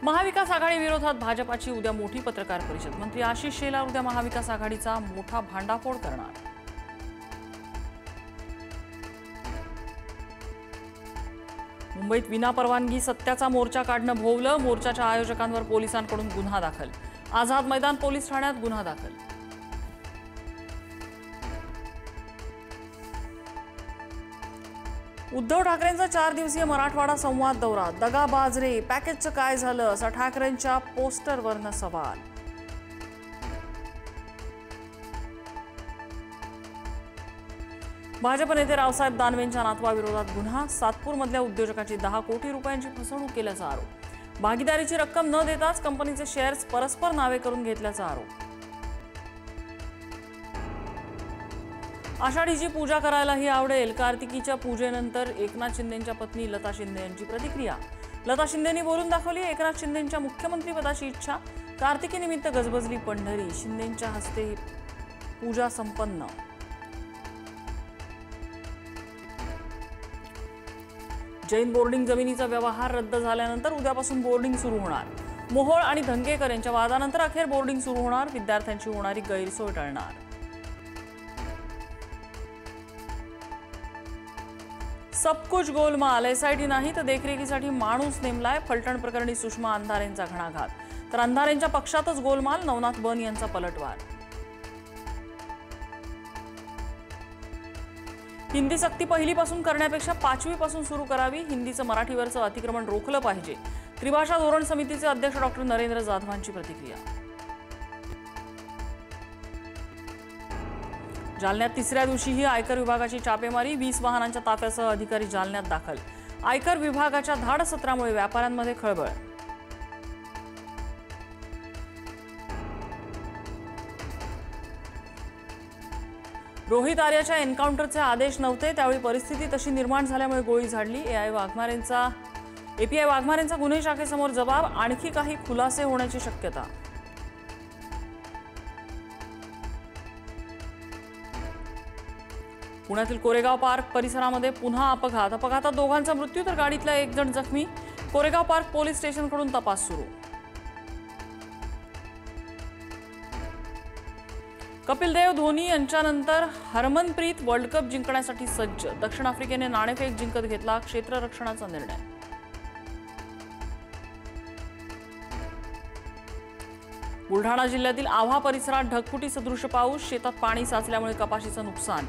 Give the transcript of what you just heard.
महाविकास आघाडी विरोधात भाजपाची उद्या मोठी पत्रकार परिषद। मंत्री आशिष शेलार उद्या महाविकास आघाडीचा मोठा भांडाफोड करणार। मुंबईत विनापरवानगी सत्याचा मोर्चा काढणं भोवलं। मोर्चाच्या आयोजकांवर पोलिसांकडून गुन्हा दाखल। आझाद मैदान पोलीस ठाण्यात गुन्हा दाखल। उद्धव ठाकरेंचा 4 दिवसीय मराठवाडा संवाद दौरा। दगाबाज रे, पॅकेजचं काय झालं असा ठाकरेंच्या पोस्टरवरनं सवाल। भाजप नेते रावसाहेब दानवेंच्या नातवाविरोधात गुन्हा। सातपूरमधल्या उद्योजकाची 10 कोटी रुपयांची फसवणूक केल्याचा आरोप। भागीदारीची रक्कम न देताच कंपनीचे शेअर्स परस्पर नावे करून घेतल्याचा आरोप। आषाढीची पूजा करायलाही आवडेल। कार्तिकीच्या पूजेनंतर एकनाथ शिंदेंच्या पत्नी लता शिंदे यांची प्रतिक्रिया। लता शिंदेंनी बोलून दाखवली एकनाथ शिंदेंच्या मुख्यमंत्रीपदाची इच्छा। कार्तिकीनिमित्त गजबजली पंढरी। शिंदेंच्या हस्ते पूजा संपन्न। जैन बोर्डिंग जमिनीचा व्यवहार रद्द झाल्यानंतर उद्यापासून बोर्डिंग सुरू होणार। मोहोळ आणि धंगेकर यांच्या वादानंतर अखेर बोर्डिंग सुरू होणार। विद्यार्थ्यांची होणारी गैरसोय टळणार। सब कुछ गोलमाल। एसआयटी नाही तर देखरेखीसाठी माणूस नेमलाय। फलटण प्रकरणी सुषमा अंधारेंचा घणाघात, तर अंधारेंच्या पक्षातच गोलमाल। नवनाथ बन यांचा पलटवार। हिंदी सक्ती पहिलीपासून करण्यापेक्षा 5वी पासून सुरू करावी। हिंदीचं मराठीवरचं अतिक्रमण रोखलं पाहिजे। त्रिभाषा धोरण समितीचे अध्यक्ष डॉक्टर नरेंद्र जाधवांची प्रतिक्रिया। जालन्यात तिसऱ्या दिवशीही आयकर विभागाची चापेमारी। 20 वाहनांच्या ताफ्यासह अधिकारी जालन्यात दाखल। आयकर विभागाच्या धाडसत्रामुळे व्यापाऱ्यांमध्ये खळबळ। रोहित आर्याच्या एन्काउंटरचे आदेश नव्हते, त्यावेळी परिस्थिती तशी निर्माण झाल्यामुळे गोळी झाडली। एपीआय वाघमारेंचा गुन्हे शाखेसमोर जबाब। आणखी काही खुलासे होण्याची शक्यता। पुण्यातील कोरेगाव पार्क परिसरामध्ये पुन्हा अपघात। अपघातात दोघांचा मृत्यू तर गाडीतला एक जण जखमी। कोरेगाव पार्क पोलीस स्टेशनकडून तपास सुरू। कपिल देव धोनी यांच्यानंतर हरमनप्रीत वर्ल्ड कप जिंकण्यासाठी सज्ज। दक्षिण आफ्रिकेने नाणेफेक जिंकत घेतला क्षेत्ररक्षणाचा निर्णय। बुलढाणा जिल्ह्यातील आव्हा परिसरात ढगफुटी सदृश पाऊस। शेतात पाणी साचल्यामुळे कपाशीचं नुकसान।